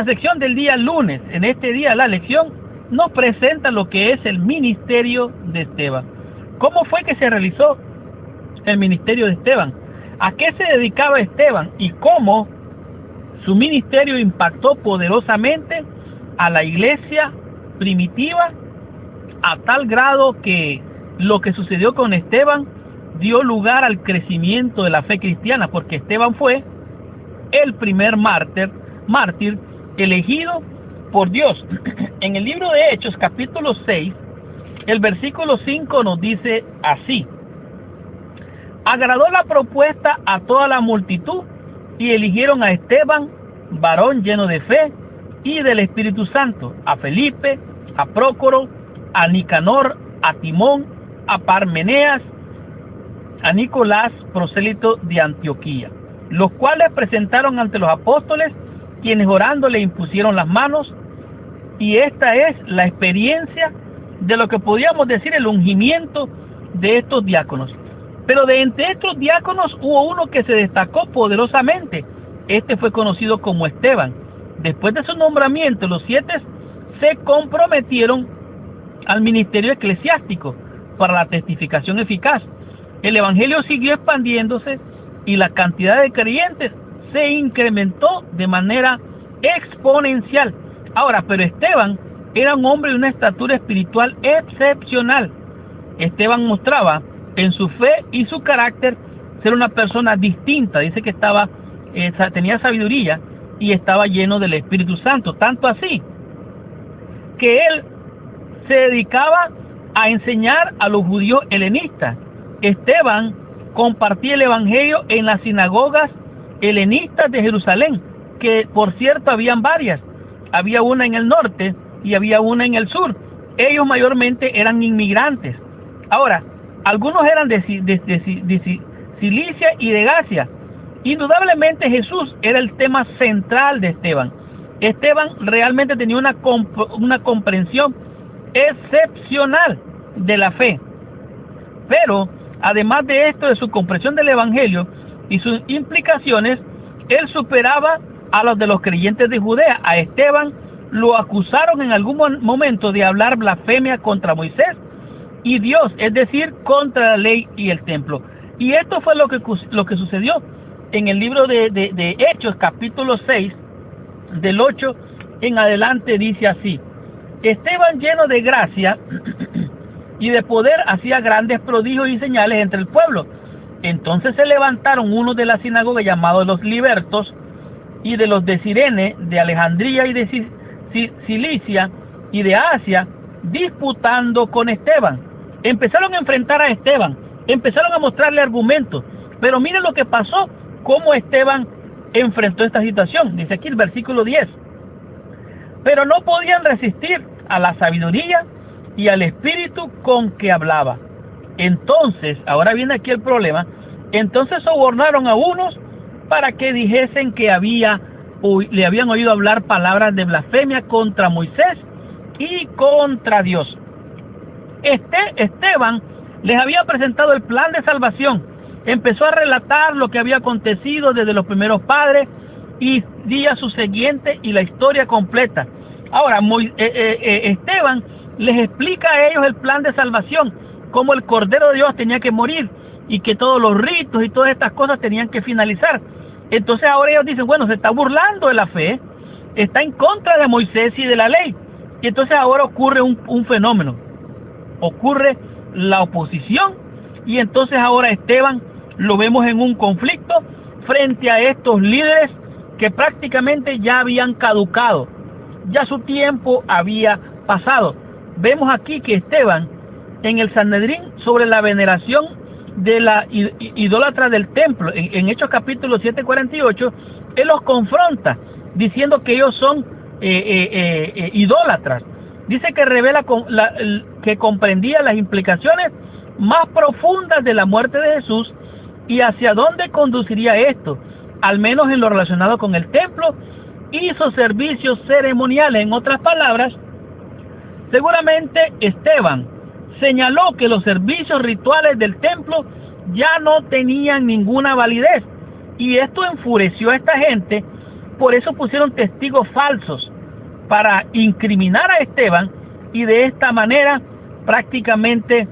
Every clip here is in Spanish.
la sección del día lunes. En este día la lección nos presenta lo que es el ministerio de Esteban. ¿Cómo fue que se realizó el ministerio de Esteban? ¿A qué se dedicaba Esteban? ¿Y cómo su ministerio impactó poderosamente a la iglesia primitiva a tal grado que lo que sucedió con Esteban dio lugar al crecimiento de la fe cristiana? Porque Esteban fue el primer mártir elegido por Dios. En el libro de Hechos, capítulo 6, el versículo 5 nos dice así: agradó la propuesta a toda la multitud y eligieron a Esteban, varón lleno de fe y del Espíritu Santo, a Felipe, a Prócoro, a Nicanor, a Timón, a Parmeneas, a Nicolás, prosélito de Antioquía, los cuales presentaron ante los apóstoles, quienes orando le impusieron las manos. Y esta es la experiencia de lo que podríamos decir el ungimiento de estos diáconos. Pero de entre estos diáconos hubo uno que se destacó poderosamente. Este fue conocido como Esteban. Después de su nombramiento, los 7 se comprometieron al ministerio eclesiástico para la testificación eficaz. El evangelio siguió expandiéndose y la cantidad de creyentes se incrementó de manera exponencial. Ahora, pero Esteban era un hombre de una estatura espiritual excepcional. Esteban mostraba en su fe y su carácter ser una persona distinta. Dice que tenía sabiduría y estaba lleno del Espíritu Santo, tanto así que él se dedicaba a enseñar a los judíos helenistas. Esteban compartía el evangelio en las sinagogas helenistas de Jerusalén, que por cierto habían varias. Había una en el norte y había una en el sur. Ellos mayormente eran inmigrantes. Ahora, algunos eran de Cilicia y de Gacia. Indudablemente Jesús era el tema central de Esteban. Esteban realmente tenía una comprensión excepcional de la fe. Pero, además de esto, de su comprensión del evangelio y sus implicaciones, él superaba a los de los creyentes de Judea. A Esteban lo acusaron en algún momento de hablar blasfemia contra Moisés y Dios, es decir, contra la ley y el templo. Y esto fue lo que sucedió en el libro de Hechos, capítulo 6, del 8 en adelante, dice así: Esteban, lleno de gracia y de poder, hacía grandes prodigios y señales entre el pueblo. Entonces se levantaron unos de la sinagoga llamados los libertos, y de los de Cirene, de Alejandría y de Cilicia y de Asia, disputando con Esteban. Empezaron a enfrentar a Esteban, empezaron a mostrarle argumentos, pero miren lo que pasó, cómo Esteban enfrentó esta situación. Dice aquí el versículo 10: pero no podían resistir a la sabiduría y al espíritu con que hablaba. Entonces, ahora viene aquí el problema, entonces sobornaron a unos para que dijesen que le habían oído hablar palabras de blasfemia contra Moisés y contra Dios. Esteban les había presentado el plan de salvación. Empezó a relatar lo que había acontecido desde los primeros padres y día subsiguiente y la historia completa. Ahora, Esteban les explica a ellos el plan de salvación, cómo el Cordero de Dios tenía que morir y que todos los ritos y todas estas cosas tenían que finalizar. Entonces ahora ellos dicen, bueno, se está burlando de la fe, está en contra de Moisés y de la ley. Y entonces ahora ocurre un fenómeno, ocurre la oposición, y entonces ahora Esteban lo vemos en un conflicto frente a estos líderes que prácticamente ya habían caducado, ya su tiempo había pasado. Vemos aquí que Esteban en el Sanedrín, sobre la veneración de la idólatra del templo, en Hechos capítulo 7:48, él los confronta diciendo que ellos son idólatras. Dice que revela que comprendía las implicaciones más profundas de la muerte de Jesús y hacia dónde conduciría esto, al menos en lo relacionado con el templo y sus servicios ceremoniales. En otras palabras, seguramente Esteban señaló que los servicios rituales del templo ya no tenían ninguna validez, y esto enfureció a esta gente por eso pusieron testigos falsos para incriminar a Esteban y de esta manera prácticamente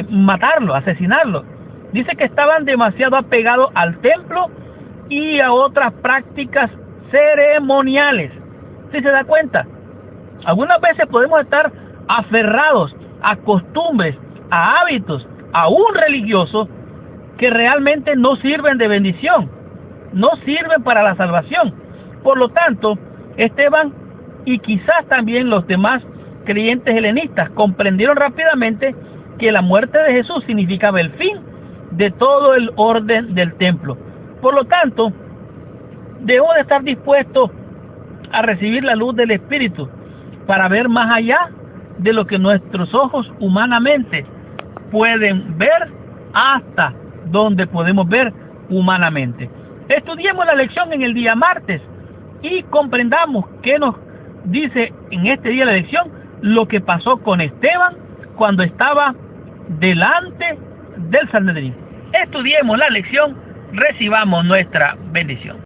matarlo, asesinarlo. Dice que estaban demasiado apegados al templo y a otras prácticas ceremoniales. ¿Sí se da cuenta? Algunas veces podemos estar aferrados a costumbres, a hábitos, aún religiosos, que realmente no sirven de bendición, no sirven para la salvación. Por lo tanto, Esteban y quizás también los demás creyentes helenistas comprendieron rápidamente que la muerte de Jesús significaba el fin de todo el orden del templo. Por lo tanto, debemos de estar dispuestos a recibir la luz del Espíritu para ver más allá de lo que nuestros ojos humanamente pueden ver, hasta donde podemos ver humanamente. Estudiemos la lección en el día martes y comprendamos qué nos dice en este día la lección lo que pasó con Esteban cuando estaba delante del Sanedrín. Estudiemos la lección, recibamos nuestra bendición.